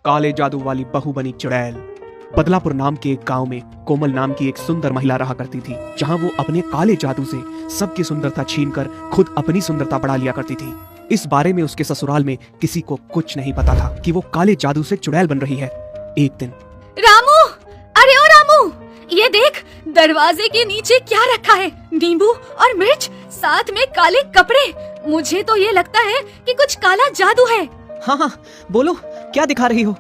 काले जादू वाली बहू बनी चुड़ैल। बदलापुर नाम के एक गांव में कोमल नाम की एक सुंदर महिला रहा करती थी, जहां वो अपने काले जादू से सबकी सुंदरता छीनकर खुद अपनी सुंदरता बढ़ा लिया करती थी। इस बारे में उसके ससुराल में किसी को कुछ नहीं पता था कि वो काले जादू से चुड़ैल बन रही है। एक दिन रामू, अरे ओ रामू, ये देख दरवाजे के नीचे क्या रखा है? नींबू और मिर्च, साथ में काले कपड़े। मुझे तो ये लगता है कि कुछ काला जादू है। हाँ, बोलो, क्या दिखा रही हो?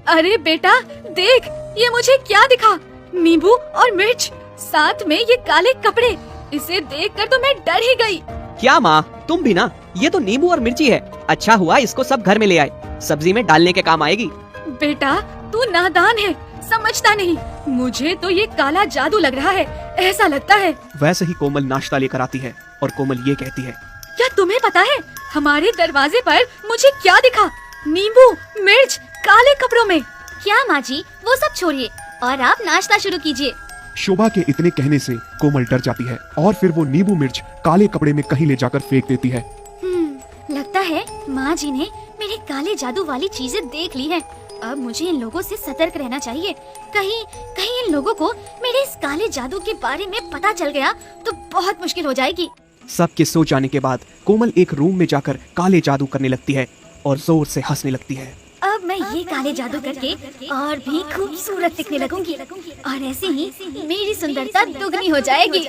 अरे बेटा देख, ये मुझे क्या दिखा? नींबू और मिर्च, साथ में ये काले कपड़े। इसे देखकर तो मैं डर ही गई। क्या माँ, तुम भी ना? ये तो नींबू और मिर्ची है। अच्छा हुआ इसको सब घर में ले आए, सब्जी में डालने के काम आएगी। बेटा तू नादान है, समझता नहीं। मुझे तो ये काला जादू लग रहा है, ऐसा लगता है। वैसे ही कोमल नाश्ता लेकर आती है और कोमल ये कहती है, क्या तुम्हें पता है हमारे दरवाजे पर मुझे क्या दिखा? नींबू, मिर्च, काले कपड़ों में। क्या माँ जी, वो सब छोड़िए और आप नाश्ता शुरू कीजिए। शोभा के इतने कहने से कोमल डर जाती है और फिर वो नींबू मिर्च काले कपड़े में कहीं ले जाकर फेंक देती है। लगता है माँ जी ने मेरे काले जादू वाली चीजें देख ली है। अब मुझे इन लोगों से सतर्क रहना चाहिए। कहीं इन लोगों को मेरे इस काले जादू के बारे में पता चल गया तो बहुत मुश्किल हो जाएगी। सबके सो जाने के बाद कोमल एक रूम में जाकर काले जादू करने लगती है और जोर से हंसने लगती है। अब मैं ये काले जादू करके और भी खूबसूरत दिखने लगूंगी और ऐसे ही मेरी सुंदरता दुगनी हो जाएगी।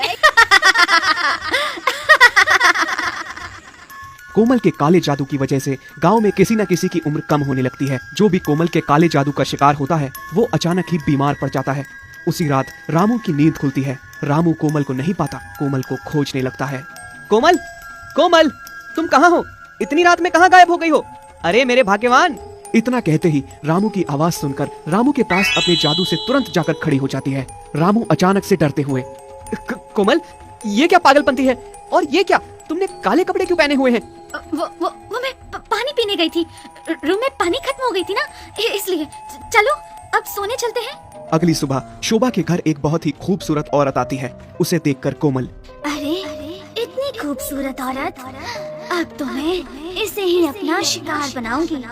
कोमल के काले जादू की वजह से गांव में किसी न किसी की उम्र कम होने लगती है। जो भी कोमल के काले जादू का शिकार होता है वो अचानक ही बीमार पड़ जाता है। उसी रात रामू की नींद खुलती है। रामू कोमल को नहीं पाता, कोमल को खोजने लगता है। कोमल, कोमल, तुम कहाँ हो? इतनी रात में कहाँ गायब हो गई हो? अरे मेरे भाग्यवान! इतना कहते ही रामू की आवाज सुनकर रामू के पास अपने जादू से तुरंत जाकर खड़ी हो जाती है। रामू अचानक से डरते हुए, कोमल, ये क्या पागलपंती है? और ये क्या, तुमने काले कपड़े क्यों पहने हुए हैं? वो मैं पानी पीने गई थी। रूम में पानी खत्म हो गई थी ना, इसलिए। चलो अब सोने चलते हैं। अगली सुबह शोभा के घर एक बहुत ही खूबसूरत औरत आती है। उसे देखकर कोमल, अरे इतनी खूबसूरत औरत, अब तो मैं इसे ही अपना शिकार बनाऊंगी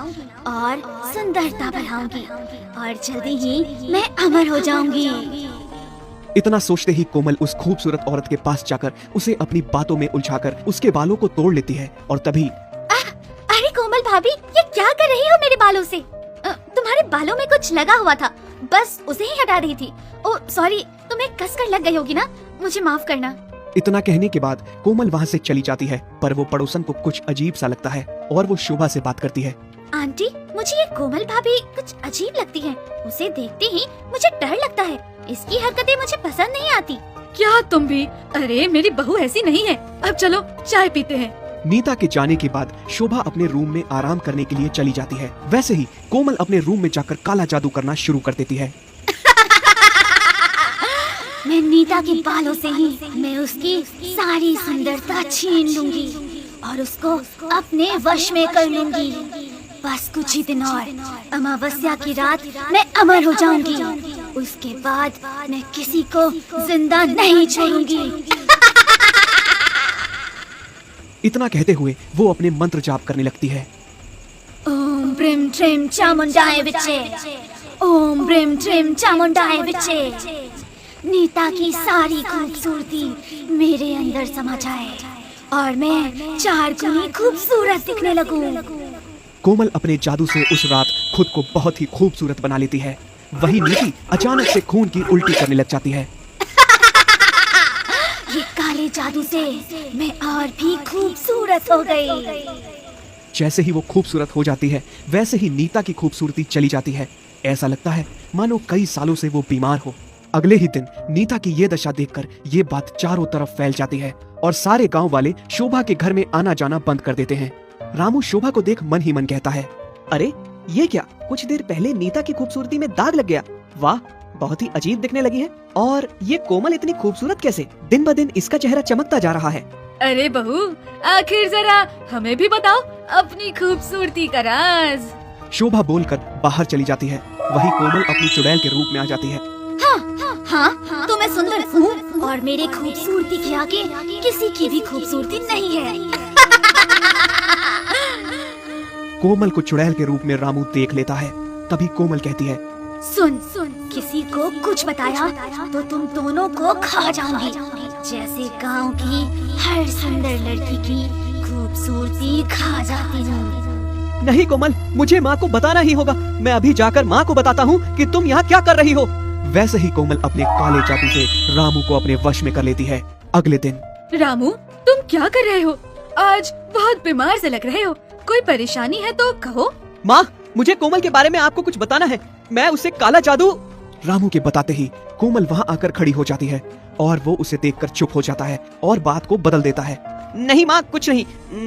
और सुंदरता बढ़ाऊंगी और जल्दी ही मैं अमर हो जाऊंगी। इतना सोचते ही कोमल उस खूबसूरत औरत के पास जाकर उसे अपनी बातों में उलझाकर उसके बालों को तोड़ लेती है और तभी अरे कोमल भाभी, ये क्या कर रही हो मेरे बालों से? तुम्हारे बालों में कुछ लगा हुआ था, बस उसे ही हटा रही थी। ओह सॉरी, तुम्हें कसकर लग गई होगी ना, मुझे माफ करना। इतना कहने के बाद कोमल वहाँ से चली जाती है, पर वो पड़ोसन को कुछ अजीब सा लगता है और वो शोभा से बात करती है। आंटी, मुझे ये कोमल भाभी कुछ अजीब लगती है। उसे देखते ही मुझे डर लगता है। इसकी हरकतें मुझे पसंद नहीं आती। क्या तुम भी? अरे मेरी बहू ऐसी नहीं है। अब चलो चाय पीते हैं। नीता के जाने के बाद शोभा अपने रूम में आराम करने के लिए चली जाती है। वैसे ही कोमल अपने रूम में जाकर काला जादू करना शुरू कर देती है। मैं नीता के बालों से ही मैं उसकी सारी सुंदरता छीन लूंगी और उसको अपने वश में कर लूंगी। बस कुछ ही दिन और, अमावस्या की रात मैं अमर हो जाऊंगी। उसके बाद मैं किसी को जिंदा नहीं छोड़ूंगी। इतना कहते हुए वो अपने मंत्र जाप करने लगती है। ओम ब्रीम ट्रीम चामुंडाय विचे, ओम ब्रीम ट्रीम चामुंडाय विचे। नीता की सारी खूबसूरती मेरे अंदर समा जाए और मैं 4 गुनी खूबसूरत दिखने लगूं। कोमल अपने जादू से उस रात खुद को बहुत ही खूबसूरत बना लेती है। वही नीति अचानक से खून की उल्टी करने लग जाती है। ये काले जादू से मैं और भी खूबसूरत हो गई। जैसे ही वो खूबसूरत हो जाती है वैसे ही नीता की खूबसूरती चली जाती है। ऐसा लगता है मानो कई सालों से वो बीमार हो। अगले ही दिन नीता की ये दशा देखकर ये बात चारों तरफ फैल जाती है और सारे गांव वाले शोभा के घर में आना जाना बंद कर देते हैं। रामू शोभा को देख मन ही मन कहता है, अरे ये क्या, कुछ देर पहले नीता की खूबसूरती में दाग लग गया। वाह, बहुत ही अजीब दिखने लगी है। और ये कोमल इतनी खूबसूरत कैसे? दिन ब दिन इसका चेहरा चमकता जा रहा है। अरे बहू, आखिर जरा हमें भी बताओ अपनी खूबसूरती का राज। शोभा बोलकर बाहर चली जाती है। वही कोमल अपनी चुड़ैल के रूप में आ जाती है। हाँ, तो मैं सुंदर हूँ और मेरी खूबसूरती के आगे किसी की भी खूबसूरती नहीं है। कोमल को चुड़ैल के रूप में रामू देख लेता है तभी कोमल कहती है, सुन सुन, किसी को कुछ बताया तो तुम दोनों को खा जाऊंगी, जैसे गांव की हर सुंदर लड़की की खूबसूरती खा जाती हूँ। नहीं कोमल, मुझे माँ को बताना ही होगा। मैं अभी जाकर माँ को बताता हूँ कि तुम यहाँ क्या कर रही हो। वैसे ही कोमल अपने काले जादू से रामू को अपने वश में कर लेती है। अगले दिन रामू, तुम क्या कर रहे हो? आज बहुत बीमार से लग रहे हो, कोई परेशानी है तो कहो। माँ, मुझे कोमल के बारे में आपको कुछ बताना है। मैं उससे काला जादू। रामू के बताते ही कोमल वहाँ आकर खड़ी हो जाती है और वो उसे देखकर चुप हो जाता है और बात को बदल देता है। नहीं माँ, कुछ नहीं,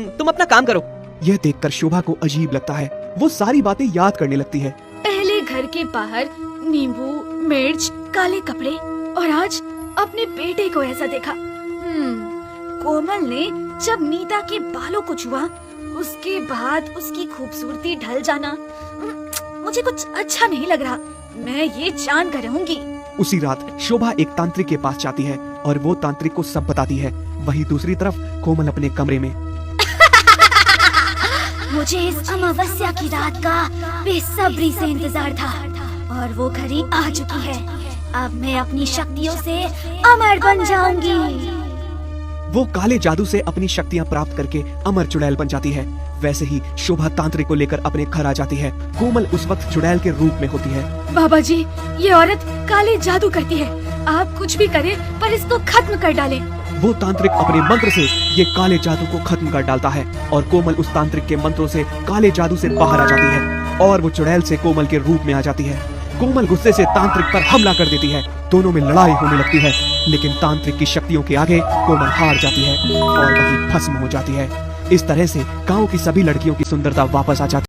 तुम अपना काम करो। यह देखकर शोभा को अजीब लगता है। वो सारी बातें याद करने लगती है। पहले घर के बाहर नींबू, मिर्च, काले कपड़े, और आज अपने बेटे को ऐसा देखा। कोमल ने जब नीता के बालों को छुआ, उसके बाद उसकी खूबसूरती ढल जाना, मुझे कुछ अच्छा नहीं लग रहा। मैं ये जान कर रहूंगी। उसी रात शोभा एक तांत्रिक के पास जाती है और वो तांत्रिक को सब बताती है। वहीं दूसरी तरफ कोमल अपने कमरे में। मुझे इस अमावस्या की रात का बेसब्री से इंतजार था और वो घड़ी आ चुकी है। अब मैं अपनी शक्तियों से अमर बन जाऊंगी। वो काले जादू से अपनी शक्तियाँ प्राप्त करके अमर चुड़ैल बन जाती है। वैसे ही शोभा तांत्रिक को लेकर अपने घर आ जाती है। कोमल उस वक्त चुड़ैल के रूप में होती है। बाबा जी, ये औरत काले जादू करती है। आप कुछ भी करें पर इसको खत्म कर डालें। वो तांत्रिक अपने मंत्र से ये काले जादू को खत्म कर डालता है और कोमल उस तांत्रिक के मंत्रों से काले जादू से बाहर आ जाती है और वो चुड़ैल से कोमल के रूप में आ जाती है। कोमल गुस्से से तांत्रिक पर हमला कर देती है। दोनों में लड़ाई होने लगती है, लेकिन तांत्रिक की शक्तियों के आगे कोमल हार जाती है और वहीं भस्म हो जाती है। इस तरह से गांव की सभी लड़कियों की सुंदरता वापस आ जाती है।